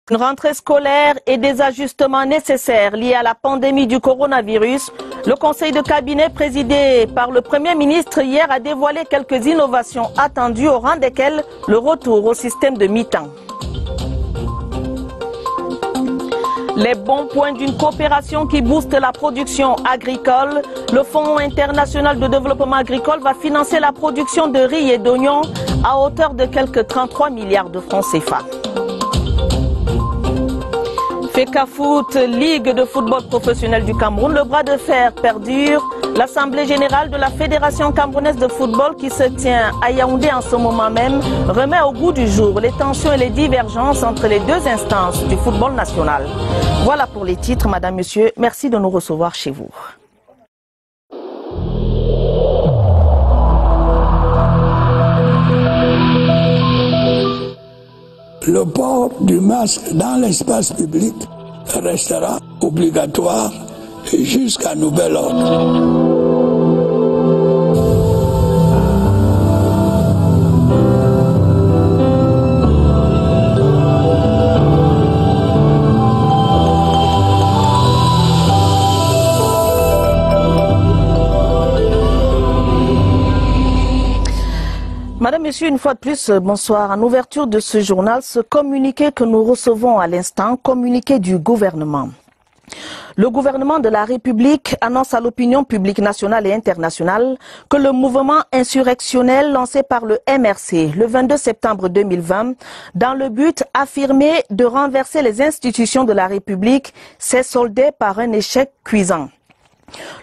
Une rentrée scolaire et des ajustements nécessaires liés à la pandémie du coronavirus. Le conseil de cabinet présidé par le Premier ministre hier a dévoilé quelques innovations attendues au rang desquelles le retour au système de mi-temps. Les bons points d'une coopération qui booste la production agricole. Le Fonds international de développement agricole va financer la production de riz et d'oignons à hauteur de quelques 33 milliards de francs CFA. FECAFOOT, Ligue de football professionnel du Cameroun, le bras de fer perdure. L'Assemblée générale de la Fédération camerounaise de football qui se tient à Yaoundé en ce moment même remet au goût du jour les tensions et les divergences entre les deux instances du football national. Voilà pour les titres, Madame, Monsieur. Merci de nous recevoir chez vous. Le port du masque dans l'espace public restera obligatoire jusqu'à nouvel ordre. Madame, Monsieur, une fois de plus, bonsoir. En ouverture de ce journal, ce communiqué que nous recevons à l'instant, communiqué du gouvernement. Le gouvernement de la République annonce à l'opinion publique nationale et internationale que le mouvement insurrectionnel lancé par le MRC le 22 septembre 2020 dans le but affirmé de renverser les institutions de la République s'est soldé par un échec cuisant.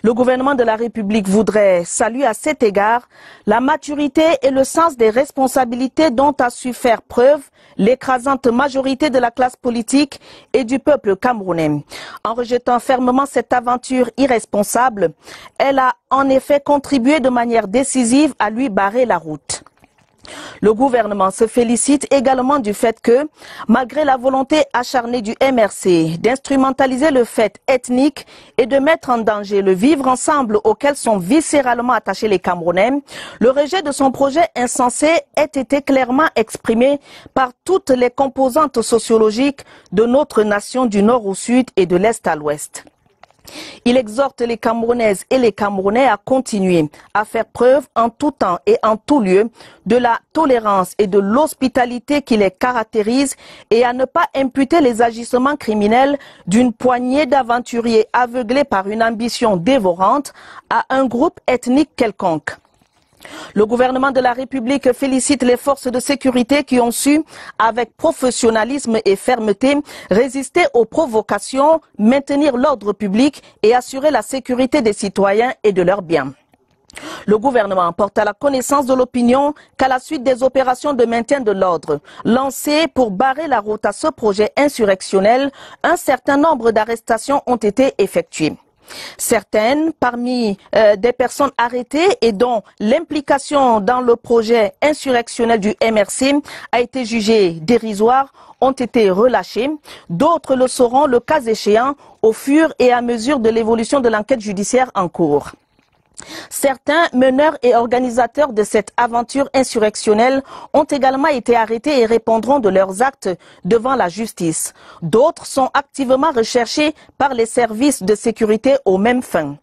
Le gouvernement de la République voudrait saluer à cet égard la maturité et le sens des responsabilités dont a su faire preuve l'écrasante majorité de la classe politique et du peuple camerounais. En rejetant fermement cette aventure irresponsable, elle a en effet contribué de manière décisive à lui barrer la route. Le gouvernement se félicite également du fait que, malgré la volonté acharnée du MRC d'instrumentaliser le fait ethnique et de mettre en danger le vivre ensemble auquel sont viscéralement attachés les Camerounais, le rejet de son projet insensé ait été clairement exprimé par toutes les composantes sociologiques de notre nation du nord au sud et de l'est à l'ouest. Il exhorte les Camerounaises et les Camerounais à continuer à faire preuve en tout temps et en tout lieu de la tolérance et de l'hospitalité qui les caractérise et à ne pas imputer les agissements criminels d'une poignée d'aventuriers aveuglés par une ambition dévorante à un groupe ethnique quelconque. Le gouvernement de la République félicite les forces de sécurité qui ont su, avec professionnalisme et fermeté, résister aux provocations, maintenir l'ordre public et assurer la sécurité des citoyens et de leurs biens. Le gouvernement porte à la connaissance de l'opinion qu'à la suite des opérations de maintien de l'ordre lancées pour barrer la route à ce projet insurrectionnel, un certain nombre d'arrestations ont été effectuées. Certaines, parmi des personnes arrêtées et dont l'implication dans le projet insurrectionnel du MRC a été jugée dérisoire, ont été relâchées. D'autres le seront le cas échéant au fur et à mesure de l'évolution de l'enquête judiciaire en cours. Certains meneurs et organisateurs de cette aventure insurrectionnelle ont également été arrêtés et répondront de leurs actes devant la justice. D'autres sont activement recherchés par les services de sécurité aux mêmes fins.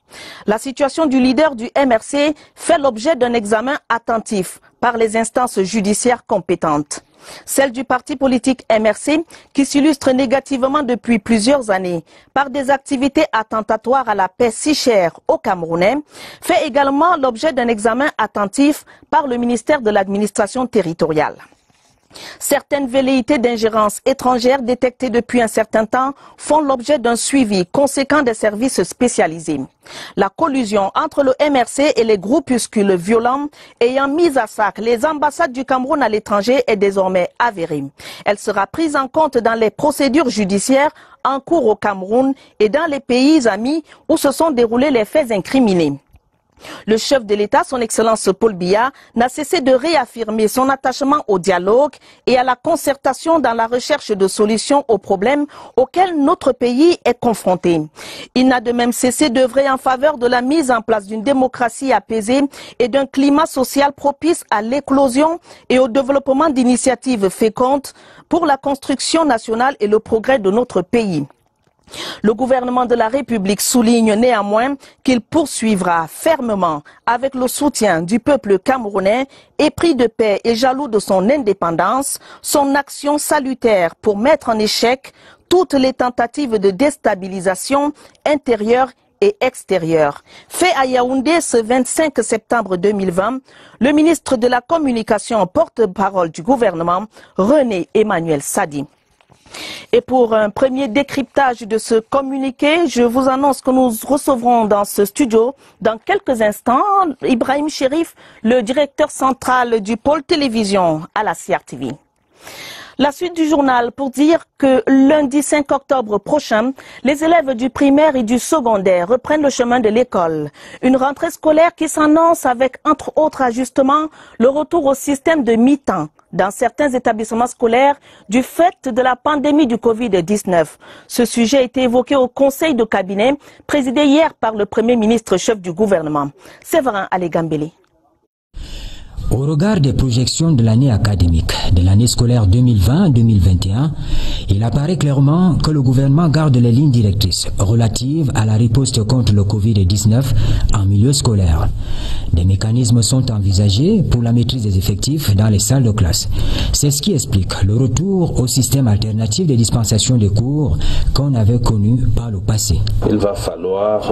La situation du leader du MRC fait l'objet d'un examen attentif par les instances judiciaires compétentes. Celle du parti politique MRC, qui s'illustre négativement depuis plusieurs années par des activités attentatoires à la paix si chère aux Camerounais, fait également l'objet d'un examen attentif par le ministère de l'administration territoriale. Certaines velléités d'ingérence étrangère détectées depuis un certain temps font l'objet d'un suivi conséquent des services spécialisés. La collusion entre le MRC et les groupuscules violents ayant mis à sac les ambassades du Cameroun à l'étranger est désormais avérée. Elle sera prise en compte dans les procédures judiciaires en cours au Cameroun et dans les pays amis où se sont déroulés les faits incriminés. Le chef de l'État, son Excellence Paul Biya, n'a cessé de réaffirmer son attachement au dialogue et à la concertation dans la recherche de solutions aux problèmes auxquels notre pays est confronté. Il n'a de même cessé d'œuvrer en faveur de la mise en place d'une démocratie apaisée et d'un climat social propice à l'éclosion et au développement d'initiatives fécondes pour la construction nationale et le progrès de notre pays. Le gouvernement de la République souligne néanmoins qu'il poursuivra fermement avec le soutien du peuple camerounais, épris de paix et jaloux de son indépendance, son action salutaire pour mettre en échec toutes les tentatives de déstabilisation intérieure et extérieure. Fait à Yaoundé ce 25 septembre 2020, le ministre de la Communication, porte-parole du gouvernement, René Emmanuel Sadi. Et pour un premier décryptage de ce communiqué, je vous annonce que nous recevrons dans ce studio, dans quelques instants, Ibrahim Chérif, le directeur central du pôle télévision à la CRTV. La suite du journal pour dire que lundi 5 octobre prochain, les élèves du primaire et du secondaire reprennent le chemin de l'école. Une rentrée scolaire qui s'annonce avec, entre autres ajustements, le retour au système de mi-temps dans certains établissements scolaires du fait de la pandémie du Covid-19. Ce sujet a été évoqué au conseil de cabinet présidé hier par le Premier ministre chef du gouvernement, Séverin Alégambélé. Au regard des projections de l'année académique, de l'année scolaire 2020-2021, il apparaît clairement que le gouvernement garde les lignes directrices relatives à la riposte contre le Covid-19 en milieu scolaire. Des mécanismes sont envisagés pour la maîtrise des effectifs dans les salles de classe. C'est ce qui explique le retour au système alternatif de dispensation des cours qu'on avait connu par le passé. Il va falloir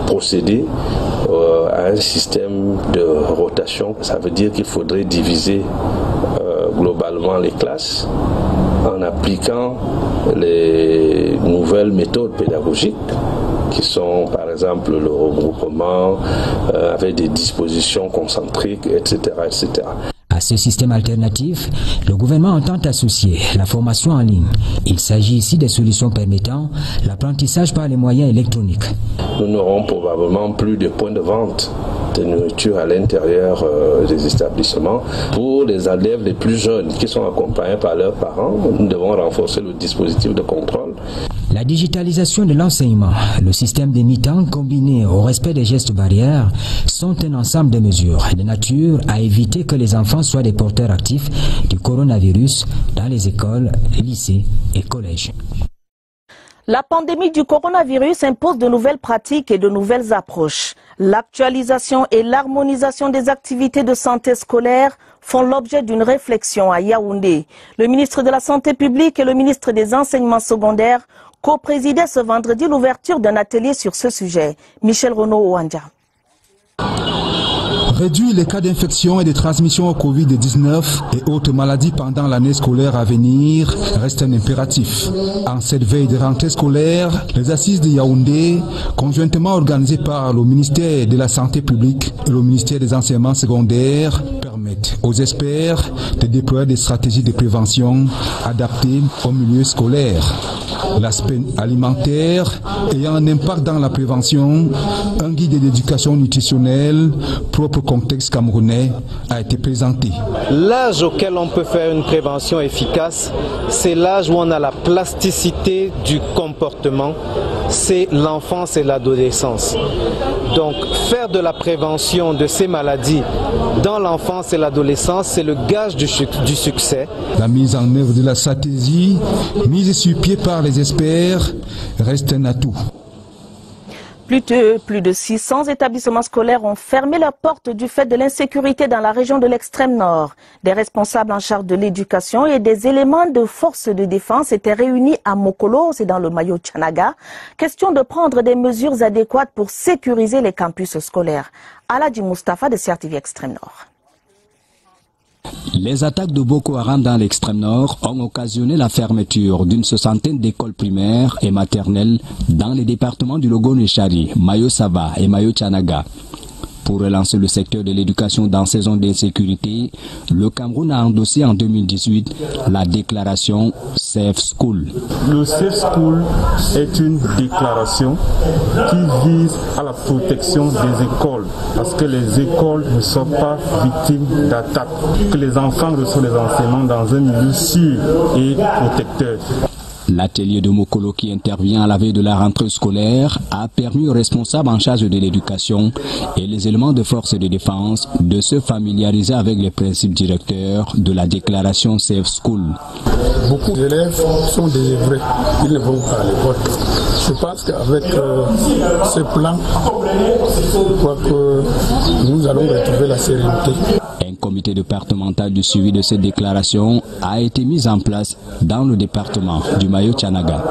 procéder à un système de rotation. Ça veut dire qu'il faudrait diviser globalement les classes en appliquant les nouvelles méthodes pédagogiques qui sont par exemple le regroupement avec des dispositions concentriques, etc., etc. À ce système alternatif, le gouvernement entend associer la formation en ligne. Il s'agit ici des solutions permettant l'apprentissage par les moyens électroniques. Nous n'aurons probablement plus de points de vente de nourriture à l'intérieur des établissements. Pour les élèves les plus jeunes qui sont accompagnés par leurs parents, nous devons renforcer le dispositif de contrôle. La digitalisation de l'enseignement, le système des mi-temps combiné au respect des gestes barrières sont un ensemble de mesures de nature à éviter que les enfants soient des porteurs actifs du coronavirus dans les écoles, lycées et collèges. La pandémie du coronavirus impose de nouvelles pratiques et de nouvelles approches. L'actualisation et l'harmonisation des activités de santé scolaire font l'objet d'une réflexion à Yaoundé. Le ministre de la Santé publique et le ministre des Enseignements secondaires co-présidaient ce vendredi l'ouverture d'un atelier sur ce sujet. Michel Renaud-Ouandja. Réduire les cas d'infection et de transmission au Covid-19 et autres maladies pendant l'année scolaire à venir reste un impératif. En cette veille de rentrée scolaire, les assises de Yaoundé, conjointement organisées par le ministère de la Santé publique et le ministère des Enseignements secondaires, permettent aux experts de déployer des stratégies de prévention adaptées au milieu scolaire. L'aspect alimentaire ayant un impact dans la prévention, un guide d'éducation nutritionnelle propre au contexte camerounais a été présenté. L'âge auquel on peut faire une prévention efficace, c'est l'âge où on a la plasticité du comportement, c'est l'enfance et l'adolescence. Donc faire de la prévention de ces maladies dans l'enfance et l'adolescence, c'est le gage du succès. La mise en œuvre de la stratégie mise sur pied par les experts reste un atout. Plus de 600 établissements scolaires ont fermé leurs portes du fait de l'insécurité dans la région de l'extrême nord. Des responsables en charge de l'éducation et des éléments de force de défense étaient réunis à Mokolo, c'est dans le Mayo Tchanaga. Question de prendre des mesures adéquates pour sécuriser les campus scolaires. Aladji Mustafa de CRTV Extrême Nord. Les attaques de Boko Haram dans l'extrême nord ont occasionné la fermeture d'une soixantaine d'écoles primaires et maternelles dans les départements du Logone-Chari, Mayo Saba et Mayo Tchanaga. Pour relancer le secteur de l'éducation dans ces zones d'insécurité, le Cameroun a endossé en 2018 la déclaration Safe School. Le Safe School est une déclaration qui vise à la protection des écoles, parce que les écoles ne sont pas victimes d'attaques, que les enfants reçoivent les enseignements dans un milieu sûr et protecteur. L'atelier de Mokolo qui intervient à la veille de la rentrée scolaire a permis aux responsables en charge de l'éducation et les éléments de force de défense de se familiariser avec les principes directeurs de la déclaration Safe School. Beaucoup d'élèves sont désœuvrés, ils ne vont pas à l'école. Je pense qu'avec ce plan, je crois que nous allons retrouver la sérénité. Un comité départemental du suivi de cette déclaration a été mis en place dans le département du Mayo-Tchanaga.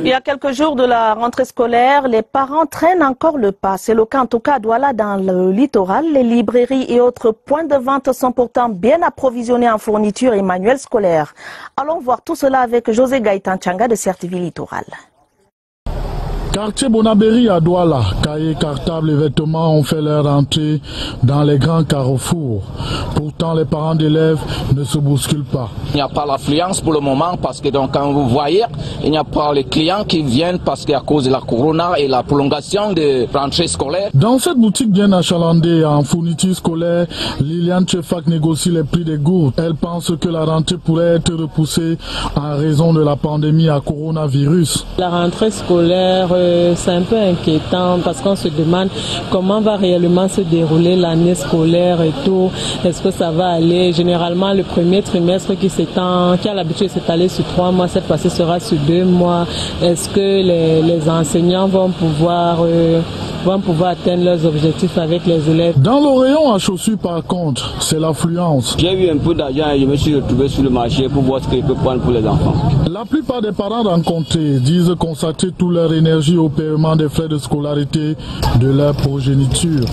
Il y a quelques jours de la rentrée scolaire, les parents traînent encore le pas. C'est le cas en tout cas à Douala dans le littoral. Les librairies et autres points de vente sont pourtant bien approvisionnés en fournitures et manuels scolaires. Allons voir tout cela avec José Gaëtan Tchanga de CRTV Littoral. Quartier Bonabéry à Douala, cahiers, cartables et vêtements ont fait leur entrée dans les grands carrefours. Pourtant, les parents d'élèves ne se bousculent pas. Il n'y a pas l'affluence pour le moment parce que donc, quand vous voyez, il n'y a pas les clients qui viennent parce qu'à cause de la corona et la prolongation de rentrée scolaire. Dans cette boutique bien achalandée en fournitures scolaires, Liliane Tchefak négocie les prix des gourdes. Elle pense que la rentrée pourrait être repoussée en raison de la pandémie à coronavirus. La rentrée scolaire, c'est un peu inquiétant parce qu'on se demande comment va réellement se dérouler l'année scolaire et tout. Est-ce que ça va aller? Généralement, le premier trimestre qui a l'habitude de s'étaler sur 3 mois, cette fois-ci sera sur 2 mois. Est-ce que les enseignants vont pouvoir atteindre leurs objectifs avec les élèves? Dans le rayon à chaussures, par contre, c'est l'affluence. J'ai eu un peu d'argent et je me suis retrouvé sur le marché pour voir ce que je peux prendre pour les enfants. La plupart des parents rencontrés disent consacrer toute leur énergie au paiement des frais de scolarité de leur progéniture.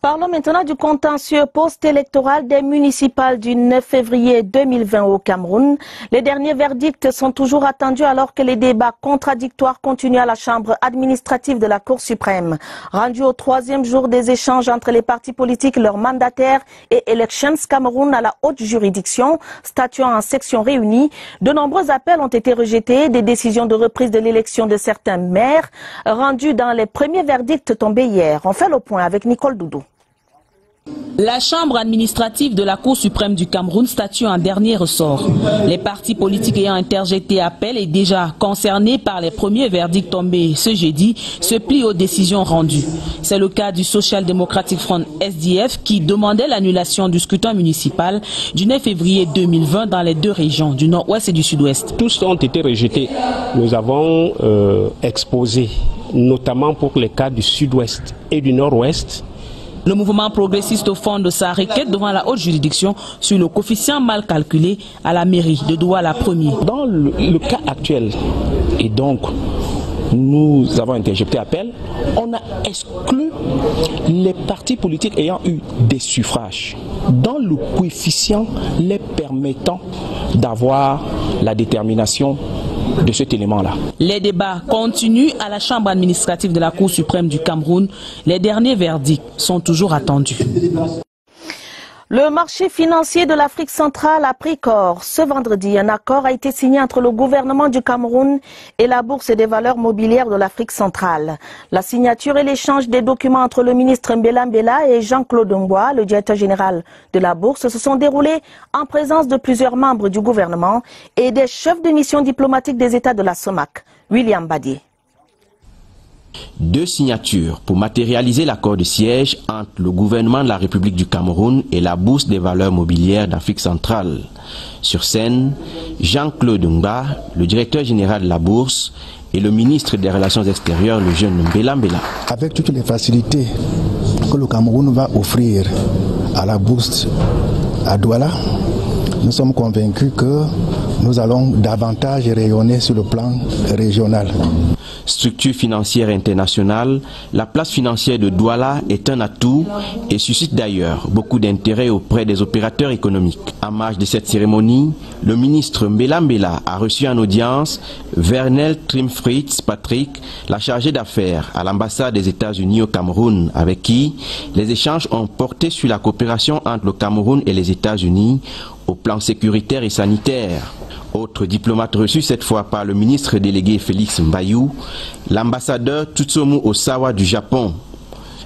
Parlons maintenant du contentieux post-électoral des municipales du 9 février 2020 au Cameroun. Les derniers verdicts sont toujours attendus alors que les débats contradictoires continuent à la chambre administrative de la Cour suprême. Rendu au 3e jour des échanges entre les partis politiques, leurs mandataires et Elections Cameroun à la haute juridiction, statuant en section réunie, de nombreux appels ont été rejetés, des décisions de reprise de l'élection de certains maires rendues dans les premiers verdicts tombés hier. On fait le point avec Nicole Doudou. La chambre administrative de la Cour suprême du Cameroun statue en dernier ressort. Les partis politiques ayant interjeté appel et déjà concernés par les premiers verdicts tombés ce jeudi se plient aux décisions rendues. C'est le cas du Social Democratic Front SDF qui demandait l'annulation du scrutin municipal du 9 février 2020 dans les 2 régions du nord-ouest et du sud-ouest. Tous ont été rejetés. Nous avons exposé, notamment pour les cas du sud-ouest et du nord-ouest. Le mouvement progressiste fonde sa requête devant la haute juridiction sur le coefficient mal calculé à la mairie de Douala premier. Dans le cas actuel, et donc nous avons interjeté appel, on a exclu les partis politiques ayant eu des suffrages dans le coefficient les permettant d'avoir la détermination de cet élément-là. Les débats continuent à la chambre administrative de la Cour suprême du Cameroun. Les derniers verdicts sont toujours attendus. Le marché financier de l'Afrique centrale a pris corps. Ce vendredi, un accord a été signé entre le gouvernement du Cameroun et la Bourse des valeurs mobilières de l'Afrique centrale. La signature et l'échange des documents entre le ministre Mbela Mbela et Jean-Claude Ngwa, le directeur général de la Bourse, se sont déroulés en présence de plusieurs membres du gouvernement et des chefs de mission diplomatique des États de la SOMAC. William Badier. 2 signatures pour matérialiser l'accord de siège entre le gouvernement de la République du Cameroun et la Bourse des valeurs mobilières d'Afrique centrale. Sur scène, Jean-Claude Ngba, le directeur général de la Bourse, et le ministre des Relations extérieures, le jeune Mbela Mbela. Avec toutes les facilités que le Cameroun va offrir à la Bourse à Douala, nous sommes convaincus que nous allons davantage rayonner sur le plan régional. Structure financière internationale, la place financière de Douala est un atout et suscite d'ailleurs beaucoup d'intérêt auprès des opérateurs économiques. En marge de cette cérémonie, le ministre Mbela Mbela a reçu en audience Vernel Trimfritz Patrick, la chargée d'affaires à l'ambassade des États-Unis au Cameroun, avec qui les échanges ont porté sur la coopération entre le Cameroun et les États-Unis au plan sécuritaire et sanitaire. Autre diplomate reçu cette fois par le ministre délégué Félix Mbayou, l'ambassadeur Tutsumu Osawa du Japon.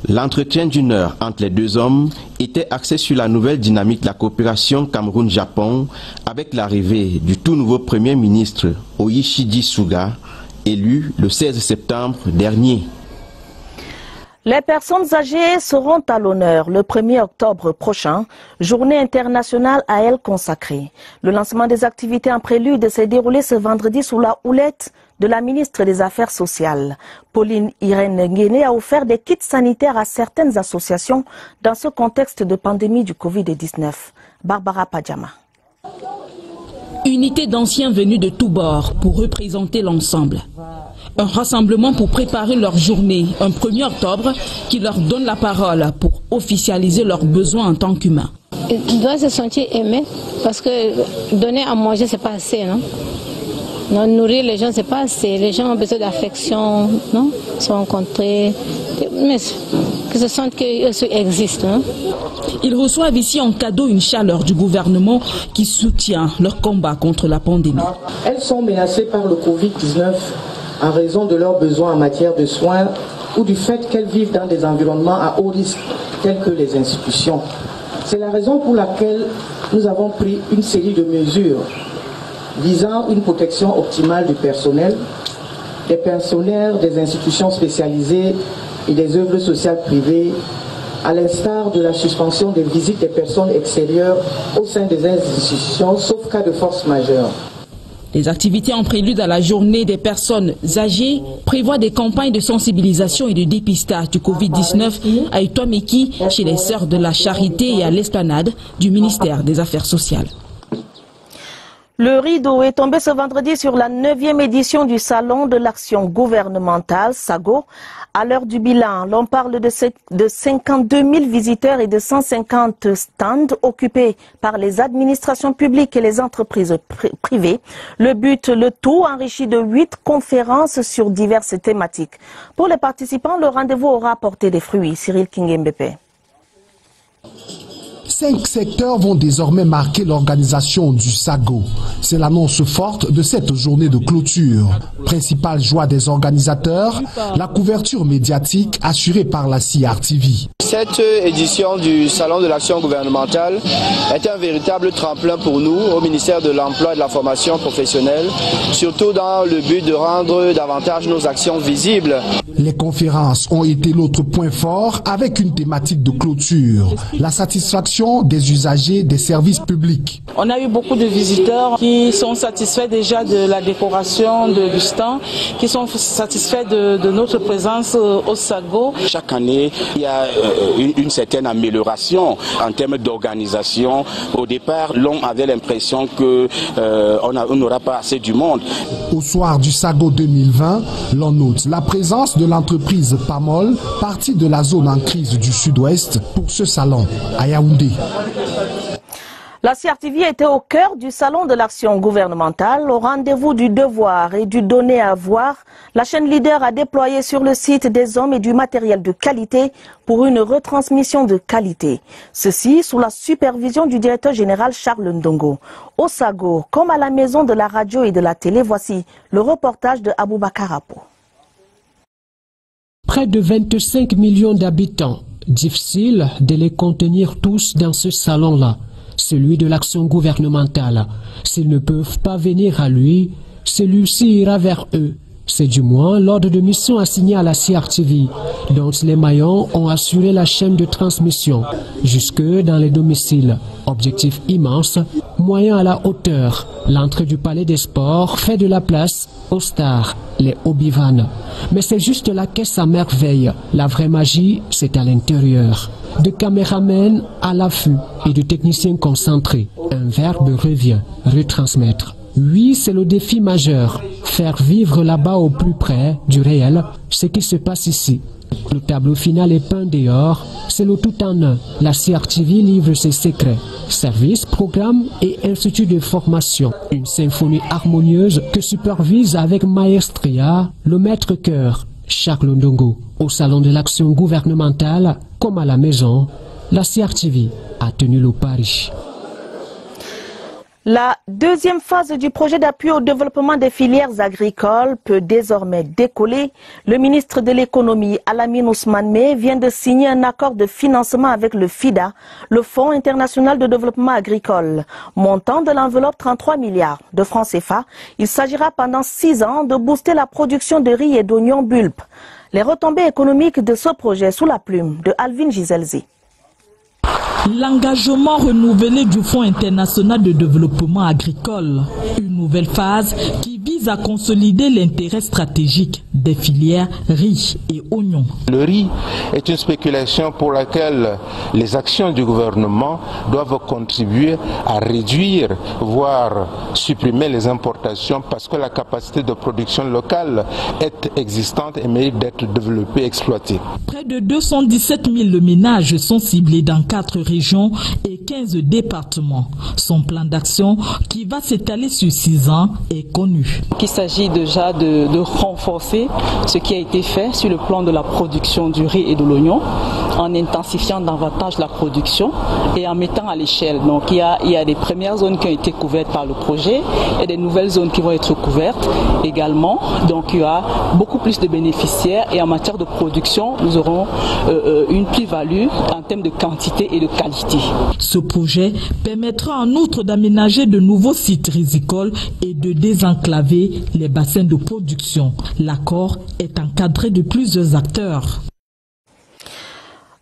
L'entretien d'une heure entre les deux hommes était axé sur la nouvelle dynamique de la coopération Cameroun-Japon avec l'arrivée du tout nouveau Premier ministre Oyishiji Suga, élu le 16 septembre dernier. Les personnes âgées seront à l'honneur le 1er octobre prochain, journée internationale à elles consacrée. Le lancement des activités en prélude s'est déroulé ce vendredi sous la houlette de la ministre des Affaires sociales. Pauline Irène Nguéné a offert des kits sanitaires à certaines associations dans ce contexte de pandémie du Covid-19. Barbara Padjama. Unité d'anciens venus de tous bords pour représenter l'ensemble. Un rassemblement pour préparer leur journée, un 1er octobre, qui leur donne la parole pour officialiser leurs besoins en tant qu'humains. Ils doivent se sentir aimés parce que donner à manger, c'est pas assez, non? Non, nourrir les gens, c'est pas assez. Les gens ont besoin d'affection, non? Se rencontrer, mais que se sentent qu'ils existent, non? Ils reçoivent ici en cadeau une chaleur du gouvernement qui soutient leur combat contre la pandémie. Elles sont menacées par le Covid-19 en raison de leurs besoins en matière de soins ou du fait qu'elles vivent dans des environnements à haut risque tels que les institutions. C'est la raison pour laquelle nous avons pris une série de mesures visant une protection optimale du personnel, des pensionnaires des institutions spécialisées et des œuvres sociales privées, à l'instar de la suspension des visites des personnes extérieures au sein des institutions, sauf cas de force majeure. Les activités en prélude à la journée des personnes âgées prévoient des campagnes de sensibilisation et de dépistage du Covid-19 à Itoameki, chez les Sœurs de la Charité et à l'Esplanade du ministère des Affaires sociales. Le rideau est tombé ce vendredi sur la 9e édition du Salon de l'action gouvernementale, SAGO. À l'heure du bilan, l'on parle de 52 000 visiteurs et de 150 stands occupés par les administrations publiques et les entreprises privées. Le but, le tout enrichi de 8 conférences sur diverses thématiques. Pour les participants, le rendez-vous aura apporté des fruits. Cyril Kingembepe. 5 secteurs vont désormais marquer l'organisation du SAGO. C'est l'annonce forte de cette journée de clôture. Principale joie des organisateurs, la couverture médiatique assurée par la CRTV. Cette édition du Salon de l'action gouvernementale est un véritable tremplin pour nous au ministère de l'Emploi et de la Formation professionnelle, surtout dans le but de rendre davantage nos actions visibles. Les conférences ont été l'autre point fort avec une thématique de clôture, la satisfaction des usagers des services publics. On a eu beaucoup de visiteurs qui sont satisfaits déjà de la décoration du stand, qui sont satisfaits de notre présence au SAGO. Chaque année, il y a une certaine amélioration en termes d'organisation. Au départ, l'on avait l'impression qu'on n'aura pas assez du monde. Au soir du SAGO 2020, l'on note la présence de l'entreprise Pamol, partie de la zone en crise du Sud-Ouest, pour ce salon à Yaoundé. La CRTV était au cœur du Salon de l'action gouvernementale, au rendez-vous du devoir et du donner à voir. La chaîne leader a déployé sur le site des hommes et du matériel de qualité pour une retransmission de qualité. Ceci sous la supervision du directeur général Charles Ndongo. Au SAGO, comme à la maison de la radio et de la télé, voici le reportage de Aboubakar Apo. Près de 25 millions d'habitants. Difficile de les contenir tous dans ce salon-là, celui de l'action gouvernementale. S'ils ne peuvent pas venir à lui, celui-ci ira vers eux. C'est du moins l'ordre de mission assigné à la CRTV, dont les maillons ont assuré la chaîne de transmission, jusque dans les domiciles. Objectif immense, moyen à la hauteur. L'entrée du palais des sports fait de la place aux stars, les Obi-Wan. Mais c'est juste la caisse à merveille. La vraie magie, c'est à l'intérieur. De caméramens à l'affût et de techniciens concentrés. Un verbe revient, retransmettre. Oui, c'est le défi majeur. Faire vivre là-bas au plus près du réel ce qui se passe ici. Le tableau final est peint dehors, c'est le tout en un. La CRTV livre ses secrets. Services, programmes et instituts de formation. Une symphonie harmonieuse que supervise avec maestria le maître chœur, Charles Ndongo. Au salon de l'action gouvernementale, comme à la maison, la CRTV a tenu le pari. La deuxième phase du projet d'appui au développement des filières agricoles peut désormais décoller. Le ministre de l'économie, Alamine Ousmane Meh, vient de signer un accord de financement avec le FIDA, le Fonds international de développement agricole. Montant de l'enveloppe 33 milliards de francs CFA. Il s'agira pendant 6 ans de booster la production de riz et d'oignons bulbes. Les retombées économiques de ce projet sous la plume de Alvin Gizelzi. L'engagement renouvelé du Fonds international de développement agricole, une nouvelle phase qui vise à consolider l'intérêt stratégique des filières riz et oignons. Le riz est une spéculation pour laquelle les actions du gouvernement doivent contribuer à réduire, voire supprimer les importations parce que la capacité de production locale est existante et mérite d'être développée et exploitée. Près de 217 000 ménages sont ciblés dans 4 régions et 15 départements. Son plan d'action, qui va s'étaler sur 6 ans, est connu. Il s'agit déjà de renforcer ce qui a été fait sur le plan de la production du riz et de l'oignon, en intensifiant davantage la production et en mettant à l'échelle. Donc il y a des premières zones qui ont été couvertes par le projet et des nouvelles zones qui vont être couvertes également. Donc il y a beaucoup plus de bénéficiaires et en matière de production, nous aurons une plus-value en termes de quantité et de qualité. Ce projet permettra en outre d'aménager de nouveaux sites rizicoles et de désenclaver les bassins de production. L'accord est encadré de plusieurs acteurs.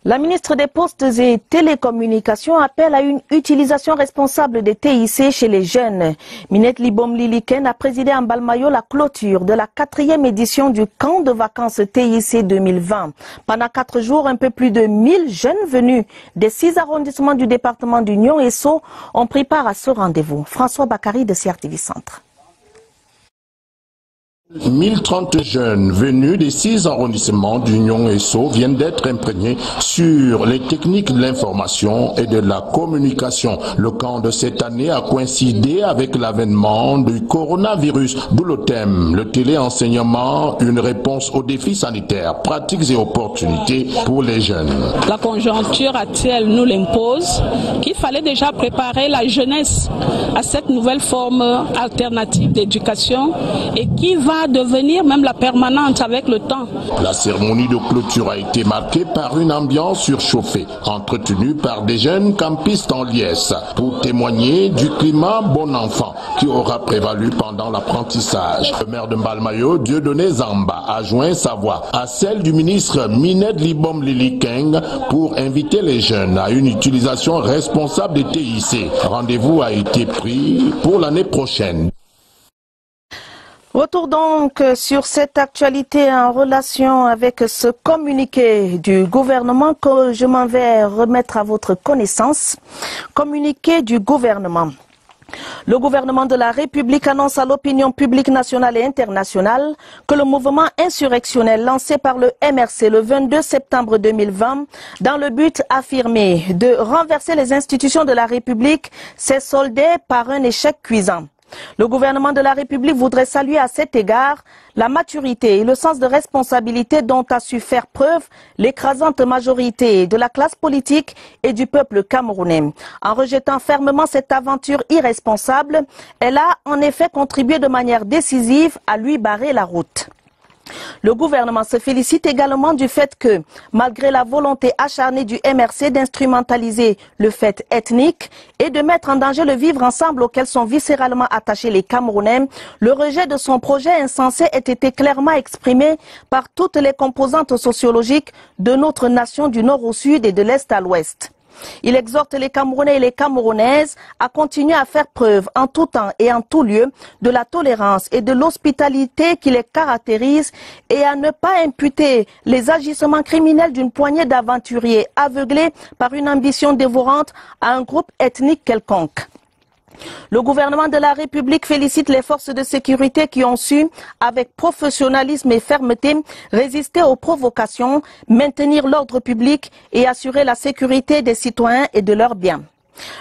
La ministre des Postes et Télécommunications appelle à une utilisation responsable des TIC chez les jeunes. Minette Libom Liliken a présidé en Balmayo la clôture de la 4e édition du camp de vacances TIC 2020. Pendant 4 jours, un peu plus de 1000 jeunes venus des 6 arrondissements du département d'Union et Sceaux ont pris part à ce rendez-vous. François Bakary de CRTV Centre. 1030 jeunes venus des 6 arrondissements d'Union et Sceaux viennent d'être imprégnés sur les techniques de l'information et de la communication. Le camp de cette année a coïncidé avec l'avènement du coronavirus, d'où le thème, le téléenseignement, une réponse aux défis sanitaires, pratiques et opportunités pour les jeunes. La conjoncture actuelle nous l'impose qu'il fallait déjà préparer la jeunesse à cette nouvelle forme alternative d'éducation et qui va devenir même la permanente avec le temps. La cérémonie de clôture a été marquée par une ambiance surchauffée, entretenue par des jeunes campistes en liesse, pour témoigner du climat bon enfant qui aura prévalu pendant l'apprentissage. Le maire de Mbalmayo, Dieudonné Zamba, a joint sa voix à celle du ministre Minette Libom Liliken pour inviter les jeunes à une utilisation responsable des TIC. Rendez-vous a été pris pour l'année prochaine. Retour donc sur cette actualité en relation avec ce communiqué du gouvernement que je m'en vais remettre à votre connaissance. Communiqué du gouvernement. Le gouvernement de la République annonce à l'opinion publique nationale et internationale que le mouvement insurrectionnel lancé par le MRC le 22 septembre 2020 dans le but affirmé de renverser les institutions de la République s'est soldé par un échec cuisant. Le gouvernement de la République voudrait saluer à cet égard la maturité et le sens de responsabilité dont a su faire preuve l'écrasante majorité de la classe politique et du peuple camerounais. En rejetant fermement cette aventure irresponsable, elle a en effet contribué de manière décisive à lui barrer la route. Le gouvernement se félicite également du fait que, malgré la volonté acharnée du MRC d'instrumentaliser le fait ethnique et de mettre en danger le vivre ensemble auquel sont viscéralement attachés les Camerounais, le rejet de son projet insensé ait été clairement exprimé par toutes les composantes sociologiques de notre nation du nord au sud et de l'est à l'ouest. Il exhorte les Camerounais et les Camerounaises à continuer à faire preuve en tout temps et en tout lieu de la tolérance et de l'hospitalité qui les caractérise et à ne pas imputer les agissements criminels d'une poignée d'aventuriers aveuglés par une ambition dévorante à un groupe ethnique quelconque. Le gouvernement de la République félicite les forces de sécurité qui ont su, avec professionnalisme et fermeté, résister aux provocations, maintenir l'ordre public et assurer la sécurité des citoyens et de leurs biens.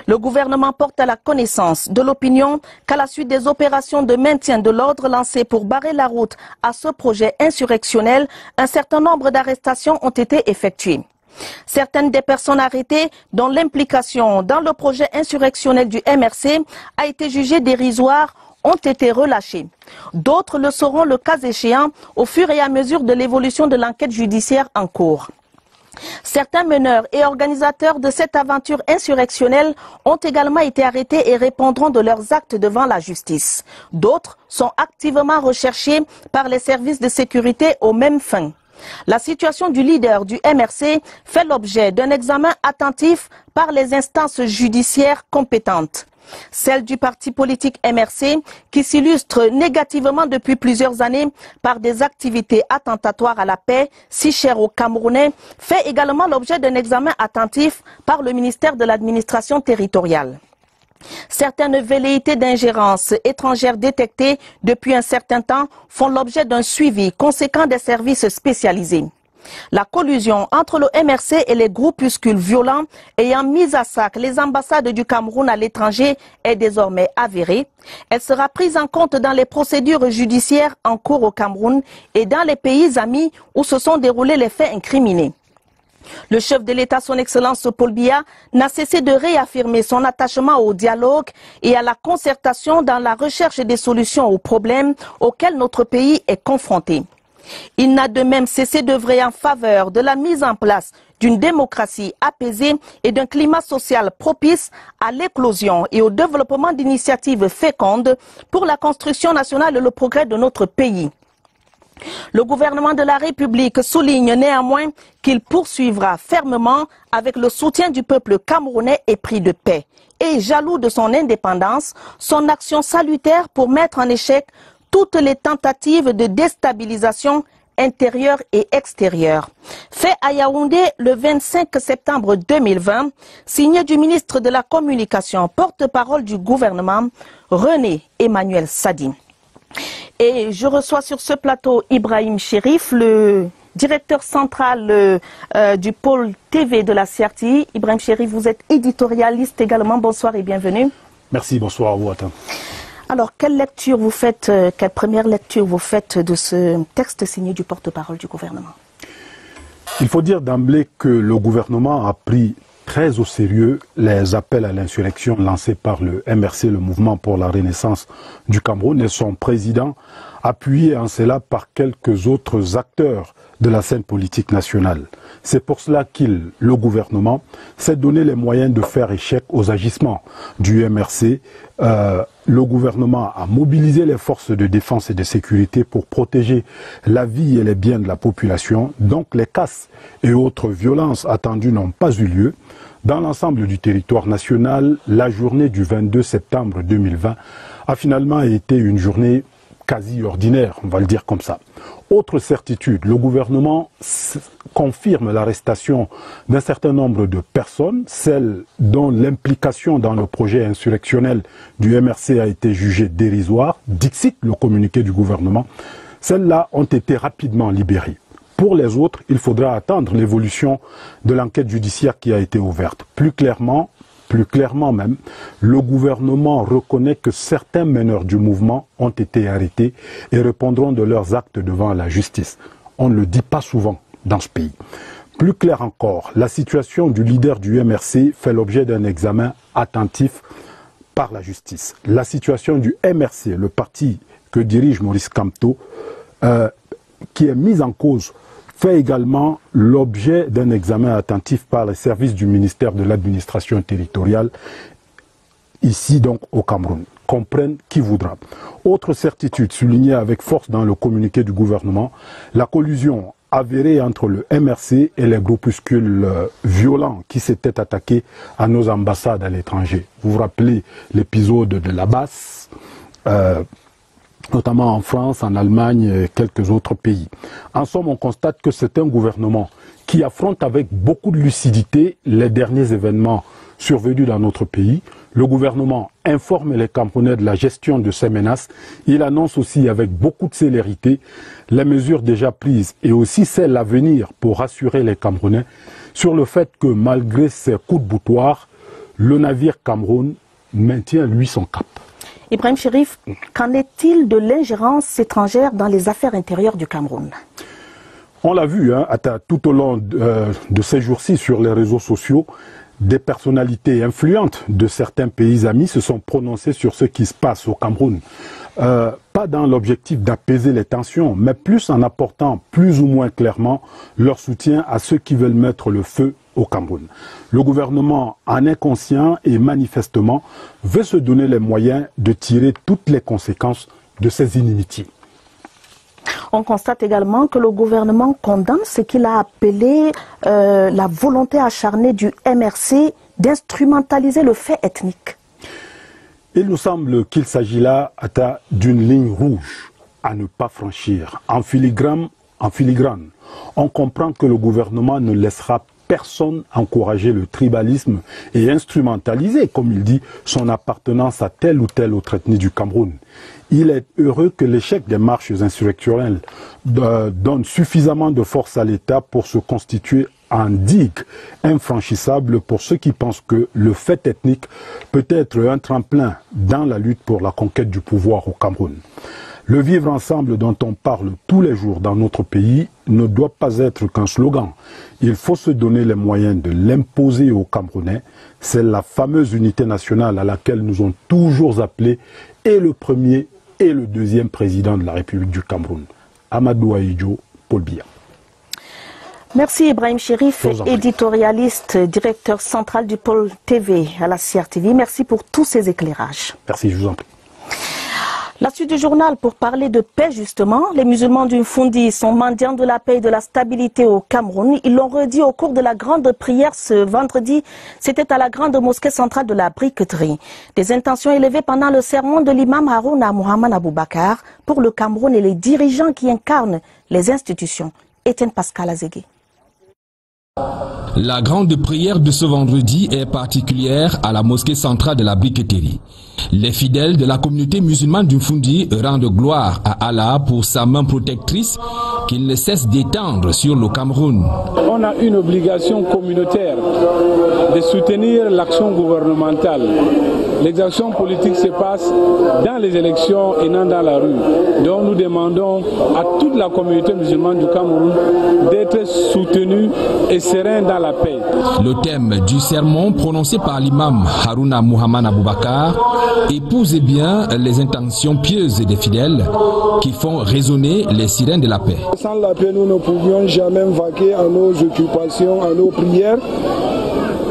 Le gouvernement porte à la connaissance de l'opinion qu'à la suite des opérations de maintien de l'ordre lancées pour barrer la route à ce projet insurrectionnel, un certain nombre d'arrestations ont été effectuées. Certaines des personnes arrêtées, dont l'implication dans le projet insurrectionnel du MRC a été jugée dérisoire, ont été relâchées. D'autres le seront le cas échéant au fur et à mesure de l'évolution de l'enquête judiciaire en cours. Certains meneurs et organisateurs de cette aventure insurrectionnelle ont également été arrêtés et répondront de leurs actes devant la justice. D'autres sont activement recherchés par les services de sécurité aux mêmes fins. La situation du leader du MRC fait l'objet d'un examen attentif par les instances judiciaires compétentes. Celle du parti politique MRC, qui s'illustre négativement depuis plusieurs années par des activités attentatoires à la paix, si chères aux Camerounais, fait également l'objet d'un examen attentif par le ministère de l'administration territoriale. Certaines velléités d'ingérence étrangère détectées depuis un certain temps font l'objet d'un suivi conséquent des services spécialisés. La collusion entre le MRC et les groupuscules violents ayant mis à sac les ambassades du Cameroun à l'étranger est désormais avérée. Elle sera prise en compte dans les procédures judiciaires en cours au Cameroun et dans les pays amis où se sont déroulés les faits incriminés. Le chef de l'État, son Excellence Paul Biya, n'a cessé de réaffirmer son attachement au dialogue et à la concertation dans la recherche des solutions aux problèmes auxquels notre pays est confronté. Il n'a de même cessé d'œuvrer en faveur de la mise en place d'une démocratie apaisée et d'un climat social propice à l'éclosion et au développement d'initiatives fécondes pour la construction nationale et le progrès de notre pays. Le gouvernement de la République souligne néanmoins qu'il poursuivra fermement avec le soutien du peuple camerounais épris de paix et jaloux de son indépendance, son action salutaire pour mettre en échec toutes les tentatives de déstabilisation intérieure et extérieure. Fait à Yaoundé le 25 septembre 2020, signé du ministre de la Communication, porte-parole du gouvernement, René Emmanuel Sadi. Et je reçois sur ce plateau Ibrahim Chérif, le directeur central du pôle TV de la CRTI. Ibrahim Chérif, vous êtes éditorialiste également. Bonsoir et bienvenue. Merci, bonsoir à vous. Alors, quelle première lecture vous faites de ce texte signé du porte-parole du gouvernement? Il faut dire d'emblée que le gouvernement a pris très au sérieux les appels à l'insurrection lancés par le MRC, le Mouvement pour la Renaissance du Cameroun, et son président, appuyé en cela par quelques autres acteurs de la scène politique nationale. C'est pour cela le gouvernement, s'est donné les moyens de faire échec aux agissements du MRC. Le gouvernement a mobilisé les forces de défense et de sécurité pour protéger la vie et les biens de la population. Donc les casses et autres violences attendues n'ont pas eu lieu. Dans l'ensemble du territoire national, la journée du 22 septembre 2020 a finalement été une journée quasi ordinaire, on va le dire comme ça. Autre certitude, le gouvernement confirme l'arrestation d'un certain nombre de personnes, celles dont l'implication dans le projet insurrectionnel du MRC a été jugée dérisoire, dixit le communiqué du gouvernement. Celles-là ont été rapidement libérées. Pour les autres, il faudra attendre l'évolution de l'enquête judiciaire qui a été ouverte. Plus clairement même, le gouvernement reconnaît que certains meneurs du mouvement ont été arrêtés et répondront de leurs actes devant la justice. On ne le dit pas souvent dans ce pays. Plus clair encore, la situation du leader du MRC fait l'objet d'un examen attentif par la justice. La situation du MRC, le parti que dirige Maurice Kamto, qui est mise en cause, fait également l'objet d'un examen attentif par les services du ministère de l'administration territoriale, ici donc au Cameroun. Comprenne qui voudra. Autre certitude soulignée avec force dans le communiqué du gouvernement, la collusion avérée entre le MRC et les groupuscules violents qui s'étaient attaqués à nos ambassades à l'étranger. Vous vous rappelez l'épisode de la Basse, notamment en France, en Allemagne et quelques autres pays. En somme, on constate que c'est un gouvernement qui affronte avec beaucoup de lucidité les derniers événements survenues dans notre pays. Le gouvernement informe les Camerounais de la gestion de ces menaces. Il annonce aussi avec beaucoup de célérité les mesures déjà prises et aussi celles à venir pour rassurer les Camerounais sur le fait que malgré ces coups de boutoir, le navire Cameroun maintient lui son cap. Ibrahim Chérif, qu'en est-il de l'ingérence étrangère dans les affaires intérieures du Cameroun? On l'a vu tout au long de ces jours-ci sur les réseaux sociaux, des personnalités influentes de certains pays amis se sont prononcées sur ce qui se passe au Cameroun. Pas dans l'objectif d'apaiser les tensions, mais plus en apportant plus ou moins clairement leur soutien à ceux qui veulent mettre le feu au Cameroun. Le gouvernement en est conscient et manifestement veut se donner les moyens de tirer toutes les conséquences de ces inimitiés. On constate également que le gouvernement condamne ce qu'il a appelé la volonté acharnée du MRC d'instrumentaliser le fait ethnique. Il nous semble qu'il s'agit là d'une ligne rouge à ne pas franchir. En filigrane, on comprend que le gouvernement ne laissera personne encourager le tribalisme et instrumentaliser, comme il dit, son appartenance à telle ou telle autre ethnie du Cameroun. Il est heureux que l'échec des marches insurrectionnelles donne suffisamment de force à l'État pour se constituer en digue infranchissable pour ceux qui pensent que le fait ethnique peut être un tremplin dans la lutte pour la conquête du pouvoir au Cameroun. Le vivre ensemble dont on parle tous les jours dans notre pays ne doit pas être qu'un slogan. Il faut se donner les moyens de l'imposer aux Camerounais. C'est la fameuse unité nationale à laquelle nous ont toujours appelés et le premier et le deuxième président de la République du Cameroun, Amadou Ahidjo, Paul Biya. Merci Ibrahim Chérif, éditorialiste, directeur central du pôle TV à la CRTV. Merci pour tous ces éclairages. Merci, je vous en prie. La suite du journal pour parler de paix justement. Les musulmans du Mfundi sont mendiants de la paix et de la stabilité au Cameroun. Ils l'ont redit au cours de la grande prière ce vendredi. C'était à la grande mosquée centrale de la Briqueterie. Des intentions élevées pendant le sermon de l'imam Harouna Mohamed Aboubakar pour le Cameroun et les dirigeants qui incarnent les institutions. Étienne Pascal Azégué. La grande prière de ce vendredi est particulière à la mosquée centrale de la Briqueterie. Les fidèles de la communauté musulmane du Mfundi rendent gloire à Allah pour sa main protectrice qu'il ne cesse d'étendre sur le Cameroun. On a une obligation communautaire de soutenir l'action gouvernementale. Les actions politiques se passent dans les élections et non dans la rue. Donc nous demandons à toute la communauté musulmane du Cameroun d'être soutenue et sereine dans la paix. Le thème du sermon prononcé par l'imam Harouna Mohamed Aboubakar épouse bien les intentions pieuses des fidèles qui font résonner les sirènes de la paix. Sans la paix, nous ne pouvions jamais vaquer à nos occupations, à nos prières.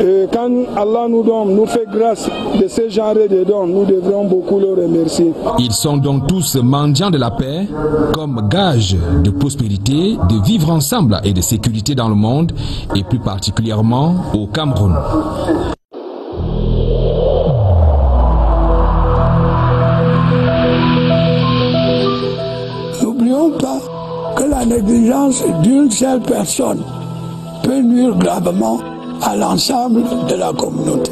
Et quand Allah nous fait grâce de ce genre de dons, nous devrons beaucoup le remercier. Ils sont donc tous mendiants de la paix, comme gage de prospérité, de vivre ensemble et de sécurité dans le monde, et plus particulièrement au Cameroun. N'oublions pas que la négligence d'une seule personne peut nuire gravement à l'ensemble de la communauté.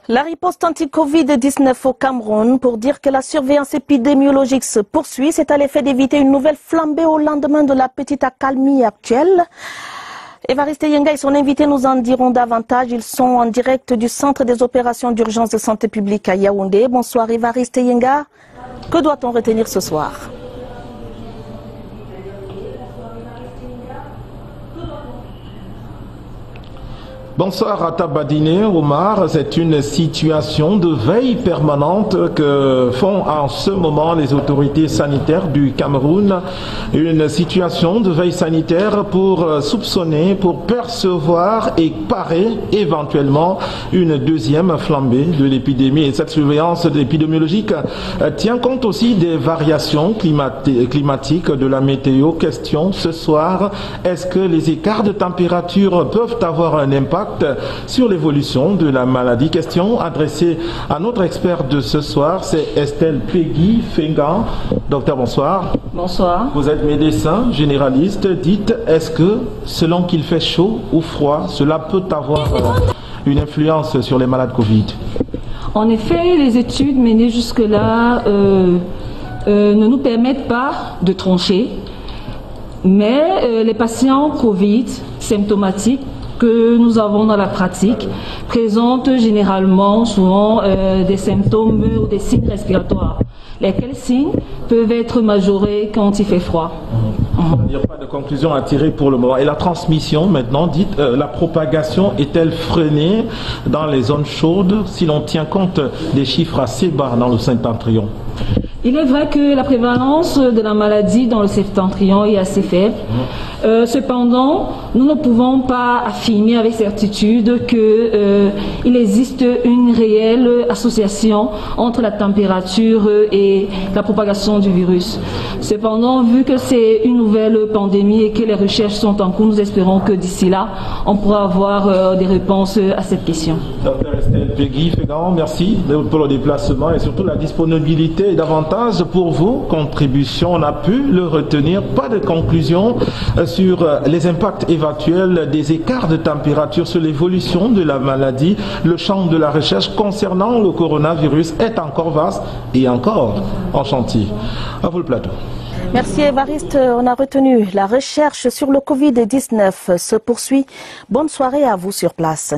La riposte anti-Covid-19 au Cameroun pour dire que la surveillance épidémiologique se poursuit, c'est à l'effet d'éviter une nouvelle flambée au lendemain de la petite accalmie actuelle. Évariste Yenga et son invité nous en diront davantage. Ils sont en direct du Centre des opérations d'urgence de santé publique à Yaoundé. Bonsoir Évariste Yenga. Que doit-on retenir ce soir ? Bonsoir à Tabadine, Omar. C'est une situation de veille permanente que font en ce moment les autorités sanitaires du Cameroun. Une situation de veille sanitaire pour soupçonner, pour percevoir et parer éventuellement une deuxième flambée de l'épidémie. Et cette surveillance épidémiologique tient compte aussi des variations climatiques de la météo. Question ce soir, est-ce que les écarts de température peuvent avoir un impact impact sur l'évolution de la maladie. Question adressée à notre expert de ce soir, c'est Estelle Peggy Fengan. Docteur, bonsoir. Bonsoir. Vous êtes médecin généraliste. Dites, est-ce que selon qu'il fait chaud ou froid, cela peut avoir une influence sur les malades Covid? En effet, les études menées jusque-là ne nous permettent pas de trancher, mais les patients Covid symptomatiques que nous avons dans la pratique présentent généralement souvent des symptômes ou des signes respiratoires, lesquels signes peuvent être majorés quand il fait froid. Il n'y a pas de conclusion à tirer pour le moment. Et la transmission, maintenant, dites, la propagation est-elle freinée dans les zones chaudes si l'on tient compte des chiffres assez bas dans le septentrion? Il est vrai que la prévalence de la maladie dans le septentrion est assez faible. Cependant, nous ne pouvons pas affirmer avec certitude qu'il existe une réelle association entre la température et la propagation du virus. Cependant, vu que c'est une nouvelle pandémie et que les recherches sont en cours, nous espérons que d'ici là, on pourra avoir des réponses à cette question. Docteur Estelle Peggy Fengan, merci pour le déplacement et surtout la disponibilité et davantage pour vos contributions. On a pu le retenir, pas de conclusion sur les impacts éventuels des écarts de température sur l'évolution de la maladie. Le champ de la recherche concernant le coronavirus est encore vaste et encore en chantier. À vous le plateau. Merci Évariste. On a retenu la recherche sur le Covid-19 se poursuit. Bonne soirée à vous sur place.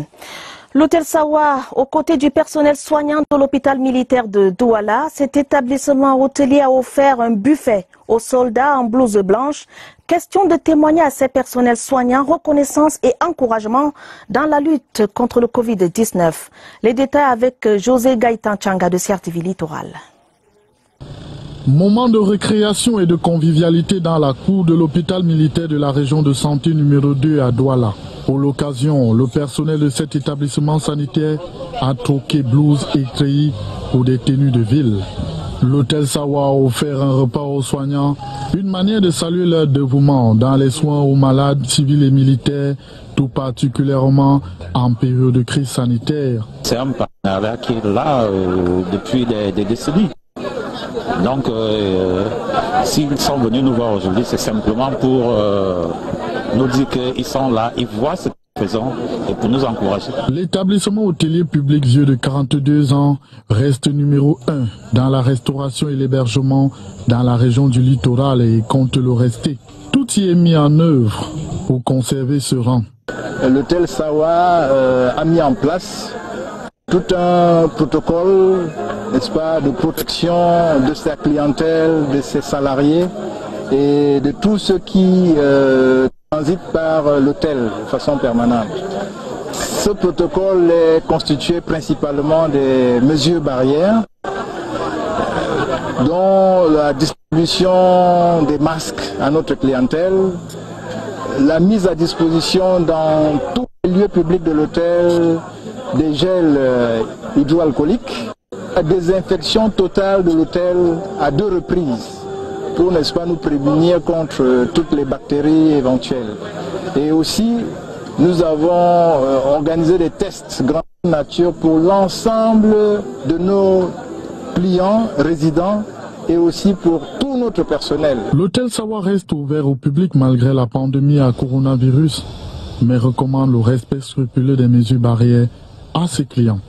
L'hôtel Sawa, aux côtés du personnel soignant de l'hôpital militaire de Douala, cet établissement hôtelier a offert un buffet aux soldats en blouse blanche. Question de témoigner à ces personnels soignants, reconnaissance et encouragement dans la lutte contre le Covid-19. Les détails avec José Gaïtan Changa de CRTV Littoral. Moment de récréation et de convivialité dans la cour de l'hôpital militaire de la région de santé numéro 2 à Douala. Pour l'occasion, le personnel de cet établissement sanitaire a troqué blouses et treillis pour des tenues de ville. L'hôtel Sawa a offert un repas aux soignants, une manière de saluer leur dévouement dans les soins aux malades civils et militaires, tout particulièrement en période de crise sanitaire. C'est un partenariat qui est là depuis des décennies. Donc, s'ils sont venus nous voir aujourd'hui, c'est simplement pour nous dire qu'ils sont là, ils voient ce que nous faisons et pour nous encourager. L'établissement hôtelier public vieux de 42 ans reste numéro 1 dans la restauration et l'hébergement dans la région du littoral et compte le rester. Tout y est mis en œuvre pour conserver ce rang. L'hôtel Sawa a mis en place tout un protocole, n'est-ce pas, de protection de sa clientèle, de ses salariés et de tous ceux qui transitent par l'hôtel de façon permanente. Ce protocole est constitué principalement des mesures barrières, dont la distribution des masques à notre clientèle, la mise à disposition dans tous les lieux publics de l'hôtel des gels hydroalcooliques, la désinfection totale de l'hôtel à 2 reprises pour, n'est-ce pas, nous prémunir contre toutes les bactéries éventuelles. Et aussi, nous avons organisé des tests grande nature pour l'ensemble de nos clients résidents et aussi pour tout notre personnel. L'hôtel Sawa reste ouvert au public malgré la pandémie à coronavirus, mais recommande le respect scrupuleux des mesures barrières à ses clients.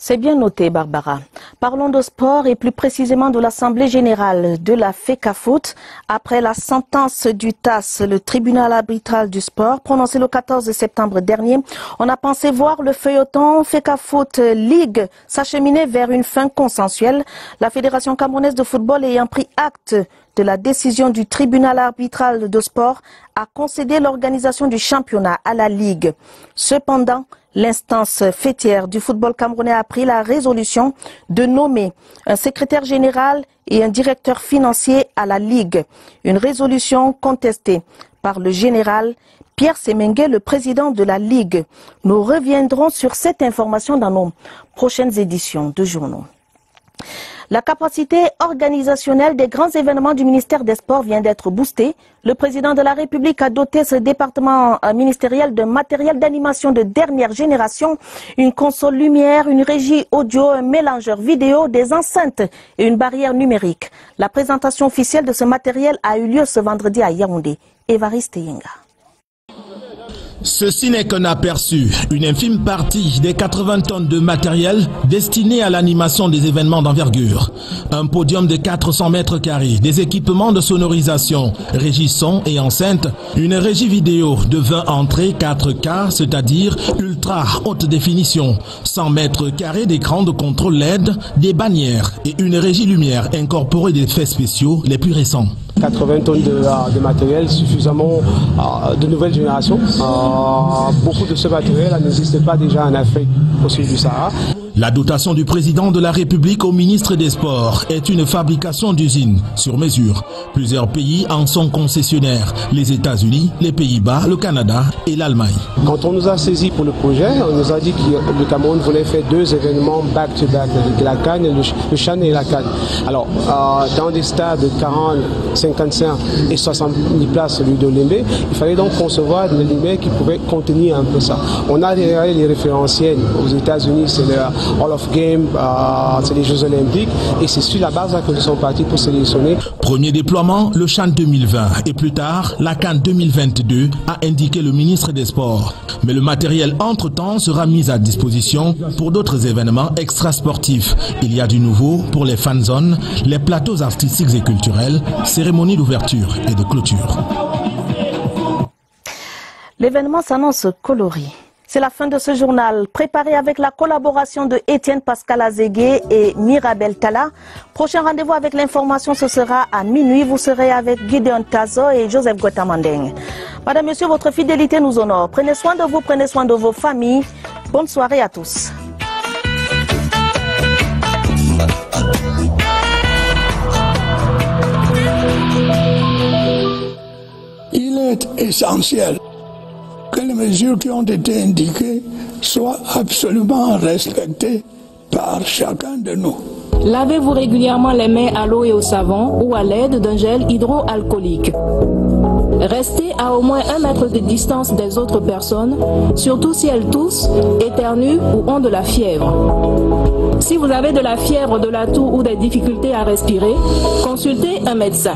C'est bien noté, Barbara. Parlons de sport et plus précisément de l'Assemblée générale de la FECAFOOT. Après la sentence du TAS, le tribunal arbitral du sport, prononcée le 14 septembre dernier, on a pensé voir le feuilleton FECAFOOT League s'acheminer vers une fin consensuelle. La Fédération camerounaise de football ayant pris acte de la décision du tribunal arbitral de sport a concédé l'organisation du championnat à la Ligue. Cependant, l'instance fêtière du football camerounais a pris la résolution de nommer un secrétaire général et un directeur financier à la Ligue. Une résolution contestée par le général Pierre Semengue, le président de la Ligue. Nous reviendrons sur cette information dans nos prochaines éditions de journaux. La capacité organisationnelle des grands événements du ministère des Sports vient d'être boostée. Le président de la République a doté ce département ministériel de matériel d'animation de dernière génération, une console lumière, une régie audio, un mélangeur vidéo, des enceintes et une barrière numérique. La présentation officielle de ce matériel a eu lieu ce vendredi à Yaoundé. Évariste Yenga. Ceci n'est qu'un aperçu, une infime partie des 80 tonnes de matériel destiné à l'animation des événements d'envergure. Un podium de 400 mètres carrés, des équipements de sonorisation, régie son et enceinte, une régie vidéo de 20 entrées 4K, c'est-à-dire ultra haute définition, 100 mètres carrés d'écran de contrôle LED, des bannières et une régie lumière incorporée des effets spéciaux les plus récents. 80 tonnes de matériel, suffisamment de nouvelle génération. Beaucoup de ce matériel n'existe pas déjà en Afrique au sud du Sahara. La dotation du président de la République au ministre des Sports est une fabrication d'usines sur mesure. Plusieurs pays en sont concessionnaires, les États-Unis, les Pays-Bas, le Canada et l'Allemagne. Quand on nous a saisi pour le projet, on nous a dit que le Cameroun voulait faire 2 événements back-to-back, avec la CAN, le CHAN et la CAN. Alors, dans des stades de 40, 55 et 70 places, celui de Limbe, il fallait donc concevoir des lumières qui pouvaient contenir un peu ça. On a regardé les référentiels. Aux États-Unis, c'est le Hall of Game, c'est les Jeux Olympiques, et c'est sur la base que nous sommes partis pour sélectionner. Premier déploiement, le CHAN 2020, et plus tard, la CAN 2022, a indiqué le ministre des Sports. Mais le matériel entre-temps sera mis à disposition pour d'autres événements extrasportifs. Il y a du nouveau pour les fan zones, les plateaux artistiques et culturels, cérémonies d'ouverture et de clôture. L'événement s'annonce coloré. C'est la fin de ce journal, préparé avec la collaboration de Étienne Pascal Azégué et Mirabel Tala. Prochain rendez-vous avec l'information, ce sera à minuit. Vous serez avec Gideon Tazo et Joseph Gotamandeng. Madame, Monsieur, votre fidélité nous honore. Prenez soin de vous, prenez soin de vos familles. Bonne soirée à tous. Il est essentiel que les mesures qui ont été indiquées soient absolument respectées par chacun de nous. Lavez-vous régulièrement les mains à l'eau et au savon ou à l'aide d'un gel hydroalcoolique. Restez à au moins 1 mètre de distance des autres personnes, surtout si elles toussent, éternuent ou ont de la fièvre. Si vous avez de la fièvre, de la toux ou des difficultés à respirer, consultez un médecin.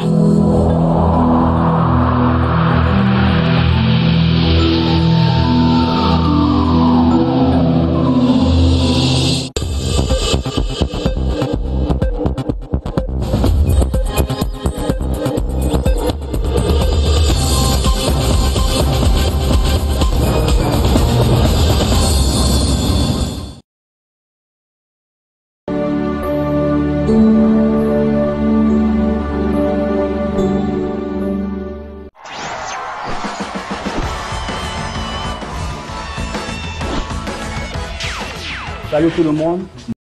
Salut tout le monde.